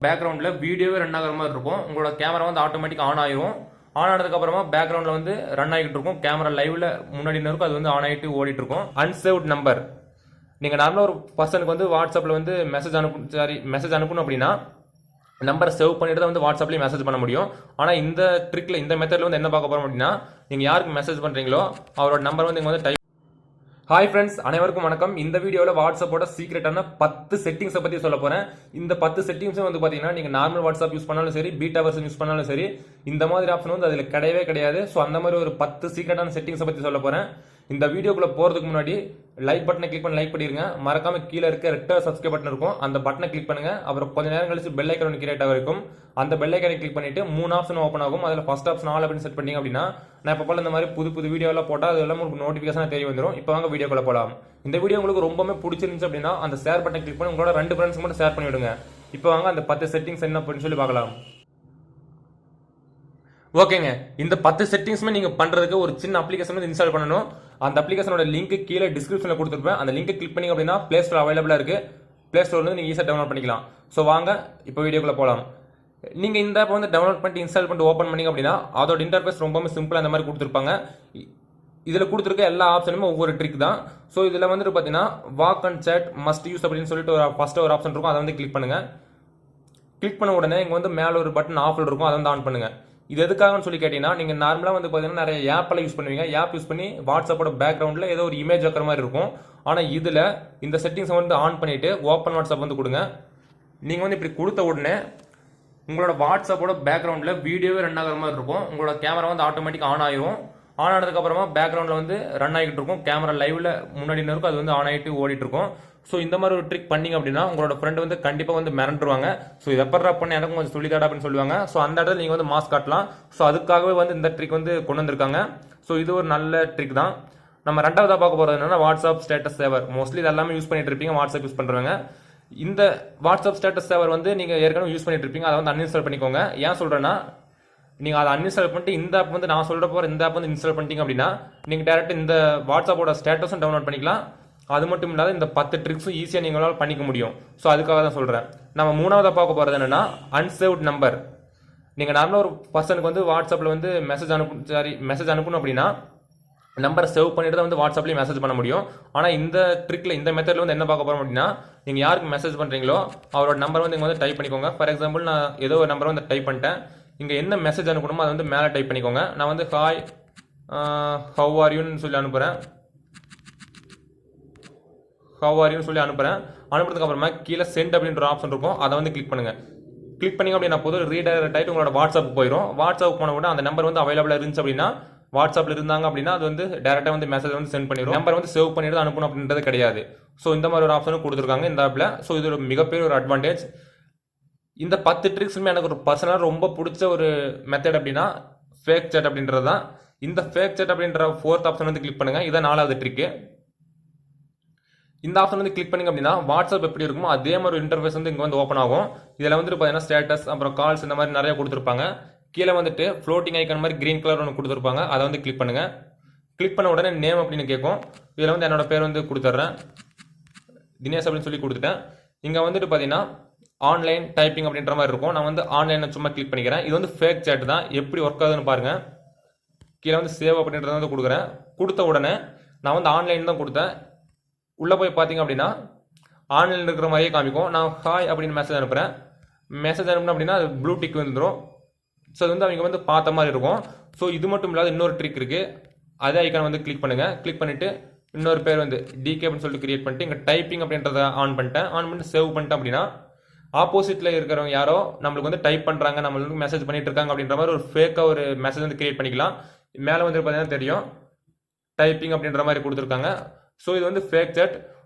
பேக்ரவுண்டில் வீடியோவே ரன் ஆகிற மாதிரி இருக்கும். உங்களோட கேமரா வந்து ஆட்டோமேட்டிக் ஆன் ஆயிரும். ஆன் ஆனதுக்கப்புறமா பேக்ரவுண்டில் வந்து ரன் ஆகிட்டு இருக்கும். கேமரா லைவ்ல முன்னாடி இருக்கும், அது வந்து ஆன் ஆகிட்டு ஓடிட்டு இருக்கும். அன்சேவ்ட் நம்பர், நீங்கள் நார்மலாக ஒரு பர்சனுக்கு வந்து வாட்ஸ்அப்பில் வந்து மெசேஜ் அனுப்பணும் அப்படின்னா நம்பரை சேவ் பண்ணிட்டு தான் வந்து வாட்ஸ்அப்லேயே மெசேஜ் பண்ண முடியும். ஆனால் இந்த ட்ரிக்கில் இந்த மெத்தடில் வந்து என்ன பார்க்க போகிறோம் அப்படின்னா, நீங்கள் யாருக்கு மெசேஜ் பண்ணுறீங்களோ அவரோட நம்பர் வந்து நீங்கள் வந்து டைப். ஹாய் ஃப்ரெண்ட்ஸ், அனைவருக்கும் வணக்கம். இந்த வீடியோவில் வாட்ஸ்அப்போட சீக்ரெட்டான 10 செட்டிங்ஸை பற்றி சொல்ல போகிறேன். இந்த 10 செட்டிங்ஸும் வந்து பார்த்தீங்கன்னா நீங்கள் நார்மல் வாட்ஸ்அப் யூஸ் பண்ணாலும் சரி, பீட்டா வெர்ஷன் யூஸ் பண்ணாலும் சரி, இந்த மாதிரி ஆப்ஷன் வந்து அதில் கிடையவே கிடையாது. ஸோ அந்த மாதிரி ஒரு 10 சீக்ரெட்டான செட்டிங்ஸை பற்றி சொல்ல போகிறேன். இந்த வீடியோக்குள்ளே போகிறதுக்கு முன்னாடி லைக் பட்டனை கிளிக் பண்ணி லைக் பண்ணிருங்க. மறக்காம கீழே இருக்க ரெட் சப்ஸ்கிரைப் பட்டன் இருக்கும், அந்த பட்டனை கிளிக் பண்ணுங்க. அப்புறம் கொஞ்ச நேரம் கழிச்சு பெல் ஐக்கன் கிரியேட் ஆகிருக்கும், அந்த பெல் ஐக்கனை கிளிக் பண்ணிட்டு 3 ஆப்ஷன் ஓப்பன் ஆகும். அதில் ஃபர்ஸ்ட் ஆப்ஷன் ஆல் அப்படின்னு செட் பண்ணீங்க அப்படின்னா நான் இப்போ போல இந்த மாதிரி புது புது வீடியோலாம் போட்டால் அது எல்லாம் உங்களுக்கு நோட்டிஃபிகேஷன் தெரிய வந்துடும். இப்போ வாங்க வீடியோக்குள்ள போகலாம். இந்த வீடியோ உங்களுக்கு ரொம்பவே பிடிச்சிருந்துச்சு அப்படின்னா அந்த ஷேர் பட்டன் கிளிக் பண்ணி உங்களோட 2 ஃப்ரெண்ட்ஸ் மட்டும் ஷேர் பண்ணி விடுங்க. இப்போ வாங்க அந்த 10 செட்டிங்ஸ் என்ன அப்படின்னு சொல்லி பார்க்கலாம். ஓகேங்க, இந்த 10 செட்டிங்ஸ்மே நீங்க பண்றதுக்கு ஒரு சின்ன அப்ளிகேஷன் வந்து இன்ஸ்டால் பண்ணணும். அந்த அப்ளிகேஷனோட லிங்க் கீழே டிஸ்கிரிப்ஷன்ல கொடுத்துருப்பேன். அந்த லிங்க் கிளிக் பண்ணீங்க அப்படின்னா பிளே ஸ்டோர் அவைலபிளா இருக்கு. பிளே ஸ்டோர்ல இருந்து நீங்க ஈஸியா டவுன்லோட் பண்ணிக்கலாம். ஸோ வாங்க இப்போ வீடியோக்குள்ள போகலாம். நீங்க இந்த ஆப் வந்து டவுன்லோட் பண்ணிட்டு இன்ஸ்டால் பண்ணிட்டு ஓப்பன் பண்ணீங்க அப்படின்னா அதோட இன்டர்ஃபேஸ் ரொம்பவே சிம்பிளா அந்த மாதிரி கொடுத்துருப்பாங்க. இதுல கொடுத்துருக்க எல்லா ஆப்ஷனுமே ஒவ்வொரு ட்ரிக் தான். ஸோ இதுல வந்து பாத்தீங்கன்னா walk and chat must use அப்படின்னு சொல்லிட்டு ஃபர்ஸ்ட் ஒரு ஆப்ஷன் இருக்கும், அதை வந்து கிளிக் பண்ணுங்க. கிளிக் பண்ண உடனே இங்க வந்து மேல ஒரு பட்டன் ஆஃப்ல இருக்கும், அதை வந்து ஆன் பண்ணுங்க. இது எதுக்காகன்னு சொல்லி கேட்டீங்கன்னா, நீங்க நார்மலா வந்து பாத்தீங்கன்னா நிறைய ஆப்ல யூஸ் பண்ணுவீங்க. ஆப் யூஸ் பண்ணி வாட்ஸ்அப்போட பேக்ரவுண்ட்ல ஏதோ ஒரு இமேஜ் வைக்கிற மாதிரி இருக்கும். ஆனா இதுல இந்த செட்டிங்ஸ் வந்து ஆன் பண்ணிட்டு ஓப்பன் வாட்ஸ்அப் வந்து கொடுங்க. நீங்க வந்து இப்படி கொடுத்த உடனே உங்களோட வாட்ஸ்அப்போட பேக்ரவுண்ட்ல வீடியோவே ரன் ஆகிற மாதிரி இருக்கும். உங்களோட கேமரா வந்து ஆட்டோமேட்டிக் ஆன் ஆயிரும். ஆன் ஆனதுக்கு அப்புறமா பேக்ரவுண்ட்ல வந்து ரன் ஆகிட்டு இருக்கும். கேமரா லைவ்ல முன்னாடி இருக்கும், அது வந்து ஆன் ஆகிட்டு ஓடிட்டு இருக்கும். ஸோ இந்த மாதிரி ஒரு ட்ரிக் பண்ணீங்க அப்படின்னா உங்களோட ஃப்ரெண்ட் வந்து கண்டிப்பாக வந்து மிரண்டுருவாங்க. ஸோ இதை எப்படா பண்ண எனக்கும் கொஞ்சம் சொல்லித்தாடா அப்படின்னு சொல்லுவாங்க. ஸோ அந்த இடத்துல நீங்கள் வந்து மாஸ்க் காட்டலாம். ஸோ அதுக்காகவே வந்து இந்த ட்ரிக் வந்து கொண்டு வந்திருக்காங்க. ஸோ இது ஒரு நல்ல ட்ரிக் தான். நம்ம ரெண்டாவதாக பார்க்க போகிறது என்னன்னா வாட்ஸ்அப் ஸ்டேட்டஸ் சேவர். மோஸ்ட்லி இது எல்லாமே யூஸ் பண்ணிட்டு இருப்பீங்க, வாட்ஸ்அப் யூஸ் பண்ணுறவங்க. இந்த வாட்ஸ்அப் ஸ்டேட்டஸ் சேவர் வந்து நீங்கள் ஏற்கனவே யூஸ் பண்ணிட்டு இருப்பீங்க, அதை வந்து அன்இன்ஸ்டால் பண்ணிக்கோங்க. ஏன் சொல்கிறேன்னா, நீங்கள் அதை அன்இன்ஸ்டால் பண்ணிட்டு இந்த ஆப் வந்து நான் சொல்கிற போகிற இந்த ஆப் வந்து இன்ஸ்டால் பண்ணிட்டீங்க அப்படின்னா நீங்கள் டேரெக்டாக இந்த வாட்ஸ்அப்போட ஸ்டேட்டஸும் டவுன்லோட் பண்ணிக்கலாம். அது மட்டும் இல்லாத இந்த 10 ட்ரிக்ஸும் ஈஸியாக நீங்களால் பண்ணிக்க முடியும். ஸோ அதுக்காக தான் சொல்கிறேன். நம்ம மூணாவதாக பார்க்க போகிறது என்னன்னா அன்சேவ்ட் நம்பர். நீங்கள் நார்மலாக ஒரு பர்சனுக்கு வந்து வாட்ஸ்அப்பில் வந்து மெசேஜ் அனுப்பணும் அப்படின்னா நம்பரை சேவ் பண்ணிட்டு தான் வந்து வாட்ஸ்அப்லேயும் மெசேஜ் பண்ண முடியும். ஆனால் இந்த ட்ரிக்கில் இந்த மெத்தடில் வந்து என்ன பார்க்க போகிறோம் அப்படின்னா, நீங்கள் யாருக்கு மெசேஜ் பண்ணுறீங்களோ அவரோட நம்பர் வந்து இங்கே வந்து டைப் பண்ணிக்கோங்க. ஃபார் எக்ஸாம்பிள் நான் ஏதோ ஒரு நம்பரை வந்து டைப் பண்ணிட்டேன். இங்கே என்ன மெசேஜ் அனுப்பணுமோ அதை வந்து மேலே டைப் பண்ணிக்கோங்க. நான் வந்து ஹாய் ஹவ் ஆர் யூன்னு சொல்லி அனுப்புகிறேன். ஹவ் ஆர் யூன்னு சொல்லி அனுப்புறேன். அனுப்புறதுக்கு அப்புறமா கீழே சென்ட் அப்படின்ற ஆப்ஷன் இருக்கும், அதை வந்து கிளிக் பண்ணுங்க. கிளிக் பண்ணிங்க அப்படின்னா போதும் ரீடைரக்ட் ஆகிட்டு உங்களோட வாட்ஸ்அப் போயிடும். வாட்ஸ்அப் போன கூட அந்த நம்பர் வந்து அவைலபிளாக இருந்துச்சு அப்படின்னா, வாட்ஸ்அப்பில் இருந்தாங்க அப்படின்னா அது வந்து டேரெக்டாக வந்து மெசேஜ் வந்து சென்ட் பண்ணிடும். நம்பர் வந்து சேவ் பண்ணிட்டு அனுப்பணும் அப்படின்றது கிடையாது. ஸோ இந்த மாதிரி ஒரு ஆப்ஷனும் கொடுத்துருக்காங்க இந்த ஆப்பில். ஸோ இது ஒரு மிகப்பெரிய ஒரு அட்வான்டேஜ். இந்த 10 ட்ரிக்ஸுமே எனக்கு ஒரு பர்சனலாக ரொம்ப பிடிச்ச ஒரு மெத்தட் அப்படின்னா ஃபேக் சேட் அப்படின்றது தான். இந்த ஃபேக் சேட் அப்படின்ற 4th ஆப்ஷன் வந்து கிளிக் பண்ணுங்க. இதான் 4வது ட்ரிக்கு. இந்த ஆப்ஷன் வந்து கிளிக் பண்ணிங்க அப்படின்னா வாட்ஸ்அப் எப்படி இருக்குமோ அதே மாதிரி இன்டர்ஃபேஸ் வந்து இங்கே வந்து ஓப்பன் ஆகும். இதில் வந்துட்டு பார்த்தீங்கன்னா ஸ்டேட்டஸ் அப்புறம் கால்ஸ் இந்த மாதிரி நிறைய கொடுத்துருப்பாங்க. கீழே வந்துட்டு ஃப்ளோட்டிங் ஐக்கன் மாதிரி கிரீன் கலர் ஒன்று கொடுத்துருப்பாங்க, அதை வந்து கிளிக் பண்ணுங்க. கிளிக் பண்ண உடனே நேம் அப்படின்னு கேட்கும். இதில் வந்து என்னோட பேர் வந்து கொடுத்துட்றேன், தினேஷ் அப்படின்னு சொல்லி கொடுத்துட்டேன். இங்கே வந்துட்டு பார்த்தீங்கன்னா ஆன்லைன் டைப்பிங் அப்படின்ற மாதிரி இருக்கும். நான் வந்து ஆன்லைனை சும்மா கிளிக் பண்ணிக்கிறேன். இது வந்து ஃபேக் சேட் தான், எப்படி ஒர்க் ஆகுதுன்னு பாருங்க. கீழே வந்து சேவ் அப்படின்றத வந்து கொடுக்குறேன். கொடுத்த உடனே நான் வந்து ஆன்லைன் தான் கொடுத்தேன். உள்ளே போய் பார்த்தீங்க அப்படின்னா ஆன்லைனில் இருக்கிற மாதிரியே காமிக்கும். நான் ஹாய் அப்படின்னு மெசேஜ் அனுப்புகிறேன். மெசேஜ் அனுப்புனேன் அப்படின்னா அது ப்ளூ டிக் வந்துடும். ஸோ அது வந்து அவங்க வந்து பார்த்த மாதிரி இருக்கும். ஸோ இது மட்டும் இல்லாத இன்னொரு ட்ரிக் இருக்குது. அதே ஐக்கான் வந்து கிளிக் பண்ணுங்கள். கிளிக் பண்ணிவிட்டு இன்னொரு பேர் வந்து டிகே அப்படின்னு சொல்லிட்டு கிரியேட் பண்ணிட்டு இங்கே டைப்பிங் அப்படின்றத ஆன் பண்ணிட்டு சேவ் பண்ணிட்டேன் அப்படின்னா ஆப்போசிட்டில் இருக்கிறவங்க யாரோ நம்மளுக்கு வந்து டைப் பண்ணுறாங்க, நம்மளுக்கு மெசேஜ் பண்ணிட்டு இருக்காங்க அப்படின்ற மாதிரி ஒரு ஃபேக்காக ஒரு மெசேஜ் வந்து கிரியேட் பண்ணிக்கலாம். மேலே வந்து பார்த்தீங்கன்னா தெரியும் டைப்பிங் அப்படின்ற மாதிரி கொடுத்துருக்காங்க. ஸோ இது வந்து ஃபேக் சேட்.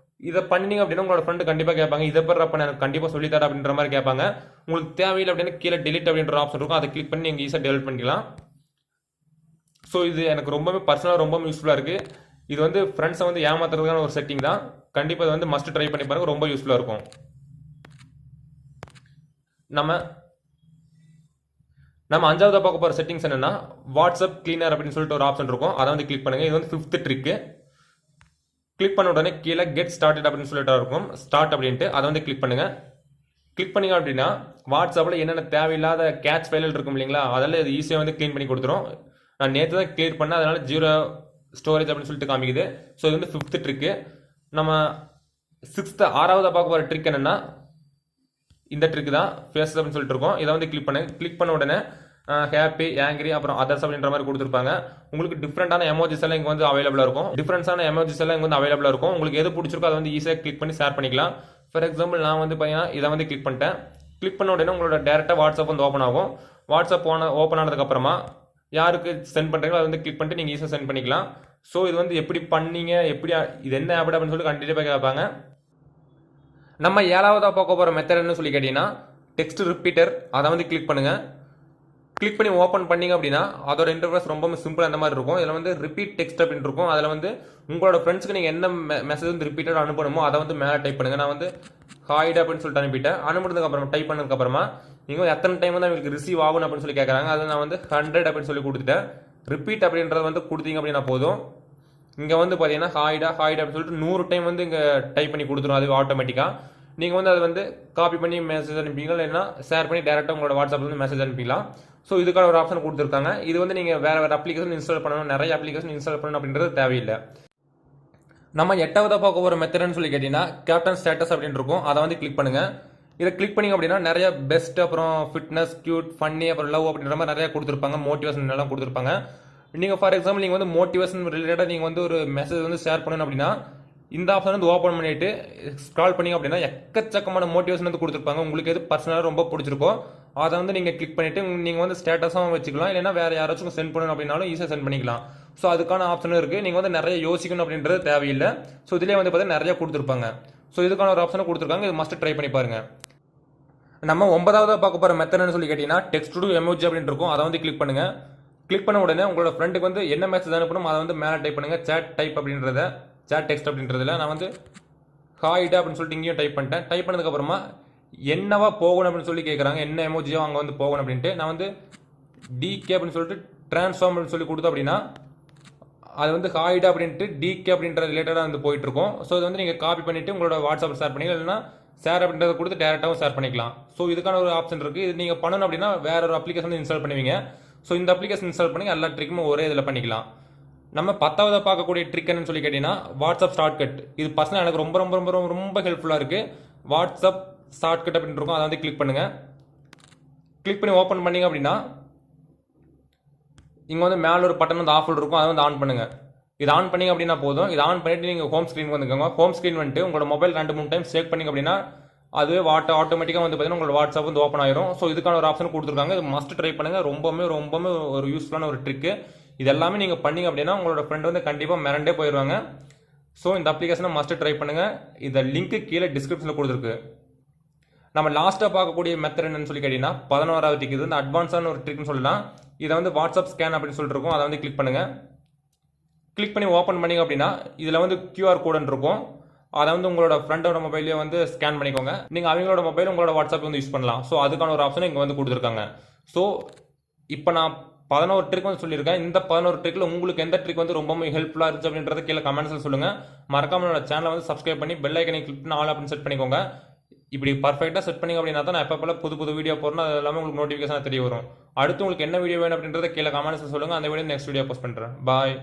இதை பண்ணிங்க அப்படின்னா உங்களோட ஃப்ரெண்டு கண்டிப்பாக கேட்பாங்க, இதை பேர் பண்ண எனக்கு கண்டிப்பாக சொல்லித்தர அப்படின்ற மாதிரி கேட்பாங்க. உங்களுக்கு தேவையில்லை அப்படின்னா கீழே டெலிட் அப்படின்ற ஆப்ஷன் இருக்கும், அதை கிளிக் பண்ணி நீங்கள் ஈஸியாக டெலிட் பண்ணிக்கலாம். ஸோ இது எனக்கு ரொம்பவே பர்சனலாக ரொம்பவே யூஸ்ஃபுல்லாக இருக்குது. இது வந்து ஃப்ரெண்ட்ஸை வந்து ஏமாத்துறதுக்கான ஒரு செட்டிங் தான். கண்டிப்பாக இதை வந்து மஸ்ட் ட்ரை பண்ணி பாருங்க, ரொம்ப யூஸ்ஃபுல்லாக இருக்கும். நம்ம அஞ்சாவது பார்க்க போகிற செட்டிங்ஸ் என்னன்னா வாட்ஸ்அப் கிளீனர் அப்படின்னு சொல்லிட்டு ஒரு ஆப்ஷன் இருக்கும், அதை வந்து கிளிக் பண்ணுங்க. இது வந்து 5th ட்ரிக்கு. கிளிக் பண்ண உடனே கீழே கெட் ஸ்டார்டட் அப்படின்னு சொல்லிட்டு இருக்கும், ஸ்டார்ட் அப்படின்ட்டு அதை வந்து கிளிக் பண்ணுங்க. கிளிக் பண்ணிங்க அப்படின்னா வாட்ஸ்அப்பில் என்னென்ன தேவையில்லாத கேட்ச் ஃபைல் இருக்கும் இல்லைங்களா, அதெல்லாம் இது ஈஸியாக வந்து க்ளீன் பண்ணி கொடுத்துரும். நான் நேற்று தான் கிளியர் பண்ணேன், அதனால 0 ஸ்டோரேஜ் அப்படின்னு சொல்லிட்டு காமிக்குது. ஸோ இது வந்து 5th ட்ரிக்கு. நம்ம 6th 6வது பார்க்க போகிற ட்ரிக் என்னென்னா இந்த ட்ரிக் தான், ஃபேஸஸ் அப்படின்னு சொல்லிட்டு இருக்கோம். இதை வந்து கிளிக் பண்ண உடனே ஹாப்பி, ஆங்கிரி, அப்புறம் அதர்ஸ் அப்படின்ற மாதிரி கொடுத்துருப்பாங்க. உங்களுக்கு டிஃப்ரெண்டான எமோஜிஸ் எல்லாம் இங்கே வந்து அவைலபிளாக இருக்கும். டிஃப்ரென்ஸான எமோஜிஸ் எல்லாம் இங்கே வந்து அவைலபிளாக இருக்கும். உங்களுக்கு எது பிடிச்சிருக்கோ அதை வந்து ஈஸியாக கிளிக் பண்ணி ஷேர் பண்ணிக்கலாம். ஃபார் எக்ஸாம்பிள் நான் வந்து பார்த்தீங்கன்னா இதை வந்து கிளிக் பண்ணிட்டேன். கிளிக் பண்ண உடனே உங்களோட டேரெக்டாக வாட்ஸ்அப் வந்து ஓப்பன் ஆகும். வாட்ஸ்அப் ஓப்பன் ஆனதுக்கப்புறமா யாருக்கு சென்ட் பண்ணுறீங்களோ அதை வந்து கிளிக் பண்ணிட்டு நீங்கள் ஈஸியாக சென்ட் பண்ணிக்கலாம். ஸோ இது வந்து எப்படி பண்ணீங்க, எப்படி இது என்ன ஆப் அப்படின்னு சொல்லி கண்டிப்பாக கேட்பாங்க. நம்ம 7வதாக பார்க்க போகிற மெத்தட்னு சொல்லி கேட்டிங்கன்னா டெக்ஸ்ட் ரிப்பீட்டர். அதை வந்து கிளிக் பண்ணுங்கள். கிளிக் பண்ணி ஓப்பன் பண்ணிங்க அப்படின்னா அதோட இன்டர்ஃபேஸ் ரொம்ப சிம்பிள் அந்த மாதிரி இருக்கும். இதில் வந்து ரிப்பீட் டெக்ஸ்ட் அப்படின்னு இருக்கும். அதில் வந்து உங்களோட ஃப்ரெண்ட்ஸ்க்கு நீங்கள் என்ன மெசேஜ் வந்து ரிப்பீட்டடாக அனுப்பணுமோ அதை வந்து மேலே டைப் பண்ணுங்கள். நான் வந்து ஹாய்டு அப்படின்னு சொல்லிட்டு அனுப்பிட்டேன். அனுப்புனதுக்கப்புறம் டைப் பண்ணதுக்கப்புறமா நீங்கள் எத்தனை டைம் வந்து உங்களுக்கு ரிசீவ் ஆகும் அப்படின்னு சொல்லி கேட்குறாங்க. அதை நான் வந்து 100 அப்படின்னு சொல்லி கொடுத்துட்டேன். ரிப்பீட் அப்படின்றத வந்து கொடுத்தீங்க அப்படின்னா போதும். இங்கே வந்து பார்த்தீங்கன்னா ஹாய்டு அப்படின்னு சொல்லிட்டு 100 டைம் வந்து இங்கே டைப் பண்ணி கொடுத்துரும். அது ஆட்டோமேட்டிக்காக நீங்கள் வந்து அதை வந்து காப்பி பண்ணி மெசேஜ் அனுப்பிங்களா, இல்லைன்னா ஷேர் பண்ணி டேரெக்டாக உங்களோட வாட்ஸ்அப்பில் வந்து மெசேஜ் அனுப்பிக்கலாம். ஸோ இதுக்கான ஒரு ஆப்ஷன் கொடுத்துருக்காங்க. இது வந்து நீங்கள் வேறு அப்ளிகேஷன் இன்ஸ்டால் பண்ணணும், நிறைய அப்ளிகேஷன் இன்ஸ்டால் பண்ணணும் அப்படின்றது தேவையில்லை. நம்ம 8வதாக பார்க்க போகிற மெத்தட்னு சொல்லி கேட்டிங்கன்னா கேப்டன் ஸ்டேட்டஸ் அப்படின்னு இருக்கும். அதை வந்து கிளிக் பண்ணுங்கள். இதை கிளிக் பண்ணிங்க அப்படின்னா நிறைய பெஸ்ட், அப்புறம் ஃபிட்னஸ், கியூட், ஃபன்னி, அப்புறம் லவ் அப்படின்ற மாதிரி நிறைய கொடுத்துருப்பாங்க. மோட்டிவேஷன் எல்லாம் கொடுத்துருப்பாங்க. நீங்கள் ஃபார் எக்ஸாம்பிள் நீங்கள் வந்து மோட்டிவேஷன் ரிலேட்டடாக நீங்கள் வந்து ஒரு மெசேஜ் வந்து ஷேர் பண்ணணும் அப்படின்னா இந்த ஆப்ஷன் வந்து ஓப்பன் பண்ணிட்டு ஸ்க்ரால் பண்ணிங்க அப்படின்னா எக்கச்சக்கமான மோட்டிவேஷன் வந்து கொடுத்துருப்பாங்க. உங்களுக்கு எது பர்சனலாக ரொம்ப பிடிச்சிருக்கோ அதை வந்து நீங்கள் கிளிக் பண்ணிவிட்டு நீங்கள் வந்து ஸ்டேட்டஸாகவும் வச்சுக்கலாம், இல்லைனா வேறு யாராச்சும் சென்ட் பண்ணணும் அப்படின்னாலும் ஈஸியாக சென்ட் பண்ணிக்கலாம். ஸோ அதுக்கான ஆப்ஷனும் இருக்குது. நீங்கள் வந்து நிறைய யோசிக்கணும் அப்படின்றது தேவையில்லை. ஸோ இதிலே வந்து பார்த்தீங்கன்னா நிறைய கொடுத்துருப்பாங்க. ஸோ இதுக்கான ஒரு ஆப்ஷனை கொடுத்துருக்காங்க. இது மஸ்ட் ட்ரை பண்ணி பாருங்கள். நம்ம 9வதாக பார்க்க போகிற மெத்தட்னு சொல்லி கேட்டிங்கன்னா டெக்ஸ்ட் டு எமோஜி அப்படின்னு இருக்கும். அதை வந்து கிளிக் பண்ணுங்கள். கிளிக் பண்ண உடனே உங்களோட ஃப்ரெண்டுக்கு வந்து என்ன மெசேஜ் அனுப்பணும் அதை வந்து மேலே டைப் பண்ணுங்கள். சேட் டைப் அப்படின்றத, சேட் டெக்ஸ்ட் அப்படின்றதுல நான் வந்து ஹாய்டா அப்படின்னு சொல்லிட்டு இங்கேயும் டைப் பண்ணிட்டேன். டைப் பண்ணதுக்கப்புறமா என்னவா போகணும் அப்படின்னு சொல்லி கேட்குறாங்க, என்ன எமோஜியோ அங்கே வந்து போகணும் அப்படின்ட்டு நான் வந்து டிகே அப்படின்னு சொல்லிட்டு ட்ரான்ஸ்ஃபார்ம் அப்படின்னு சொல்லி கொடுத்தோம் அப்படின்னா அது வந்து ஹாய்டா அப்படின்ட்டு டிகே அப்படின்ற ரிலேட்டடாக வந்து போயிட்டு இருக்கும். ஸோ இது வந்து நீங்கள் காப்பி பண்ணிவிட்டு உங்களோட வாட்ஸ்அப்பில் ஷேர் பண்ணிக்கலாம், இல்லைன்னா ஷேர் அப்படின்றத கொடுத்து டேரெக்டாகவும் ஷேர் பண்ணிக்கலாம். ஸோ இதுக்கான ஒரு ஆப்ஷன் இருக்குது. இது நீங்கள் பண்ணணும் அப்படின்னா வேற ஒரு அப்ளிகேஷன் இன்ஸ்டால் பண்ணுவீங்க. ஸோ இந்த அப்ளிகேஷன் இன்ஸ்டால் பண்ணி எல்லா ட்ரிக்குமே ஒரே இதில் பண்ணிக்கலாம். நம்ம 10வதாக பார்க்கக்கூடிய ட்ரிக் என்னன்னு சொல்லி கேட்டிங்கன்னா வாட்ஸ்அப் ஷார்ட்கட். இது பர்சனலாக எனக்கு ரொம்ப ரொம்ப ரொம்ப ரொம்ப ரொம்ப ஹெல்ப்ஃபுல்லாக இருக்குது. வாட்ஸ்அப் ஷார்ட்கட் அப்படின்னு இருக்கும். அதை வந்து கிளிக் பண்ணுங்கள். கிளிக் பண்ணி ஓப்பன் பண்ணிங்க அப்படின்னா இங்கே வந்து மேலே ஒரு பட்டன் வந்து ஆஃபில் இருக்கும். அதை வந்து ஆன் பண்ணுங்கள். இது ஆன் பண்ணிங்க அப்படின்னா போதும். இது ஆன் பண்ணிட்டு நீங்கள் ஹோம் ஸ்க்ரீன் வந்துக்கோங்க. ஹோம் ஸ்க்ரீன் வந்துட்டு உங்களோட மொபைல் 2-3 டைம் சேக் பண்ணிங்க அப்படின்னா அதுவே ஆட்டோமேட்டிக்காக வந்து பார்த்தீங்கன்னா உங்களோட வாட்ஸ்அப் வந்து ஓப்பன் ஆயிரும். ஸோ இதுக்கான ஒரு ஆப்ஷன் கொடுத்துருக்காங்க. இது மஸ்ட் ட்ரை பண்ணுங்கள். ரொம்பவுமே ஒரு யூஸ்ஃபுல்லான ஒரு ட்ரிக்கு. இது எல்லாமே நீங்கள் பண்ணிங்க அப்படின்னா உங்களோட ஃப்ரெண்ட் வந்து கண்டிப்பாக மிரண்டே போயிடுவாங்க. ஸோ இந்த அப்ளிகேஷனை மஸ்ட் ட்ரை பண்ணுங்கள். இந்த லிங்க்கு கீழே டிஸ்கிரிப்ஷனில் கொடுத்துருக்கு. நம்ம லாஸ்ட்டாக பார்க்கக்கூடிய மெத்தட் என்னன்னு சொல்லி கேட்டிங்கன்னா 11வது ட்ரிக். இது வந்து அட்வான்ஸான ஒரு ட்ரிக்னு சொல்லலாம். இதை வந்து வாட்ஸ்அப் ஸ்கேன் அப்படின்னு சொல்லிட்டு இருக்கும். அதை வந்து கிளிக் பண்ணுங்கள். கிளிக் பண்ணி ஓப்பன் பண்ணிங்க அப்படின்னா இதில் வந்து QR கோடுன்னு இருக்கும். அதை வந்து உங்களோட ஃப்ரெண்டோட மொபைலே வந்து ஸ்கேன் பண்ணிக்கோங்க. நீங்கள் அவங்களோட மொபைல் உங்களோட வாட்ஸ்அப் வந்து யூஸ் பண்ணலாம். ஸோ அதுக்கான ஒரு ஆப்ஷன் இங்கே வந்து கொடுத்துருக்காங்க. ஸோ இப்போ நான் 11 ட்ரிக் வந்து சொல்லியிருக்கேன். இந்த 11 ட்ரிக்கில் உங்களுக்கு எந்த ட்ரிக் வந்து ரொம்ப ஹெல்ப்ஃபுல்லாக இருந்துச்சு அப்படின்றத கீழே கமெண்ட்ஸில் சொல்லுங்கள். மறக்காம என்னோட சேனலை வந்து சப்ஸ்கிரைப் பண்ணி பெல் ஐக்கனை கிளிக் பண்ணி ஆல் அப்படின்னு செட் பண்ணிக்கோங்க. இப்படி பர்ஃபெக்டாக செட் பண்ணிங்க அப்படின்னா தான் நான் எப்போ புது வீடியோ போடுறேன், அது எல்லாமே உங்களுக்கு நோட்டிஃபிகேஷன் தெரிய வரும். அடுத்து உங்களுக்கு என்ன வீடியோ வேணும் அப்படின்றத கீழே கமெண்ட்ஸில் சொல்லுங்கள். அந்த வீடியோ நெக்ஸ்ட் வீடியோ போஸ்ட் பண்ணுறேன். பாய்.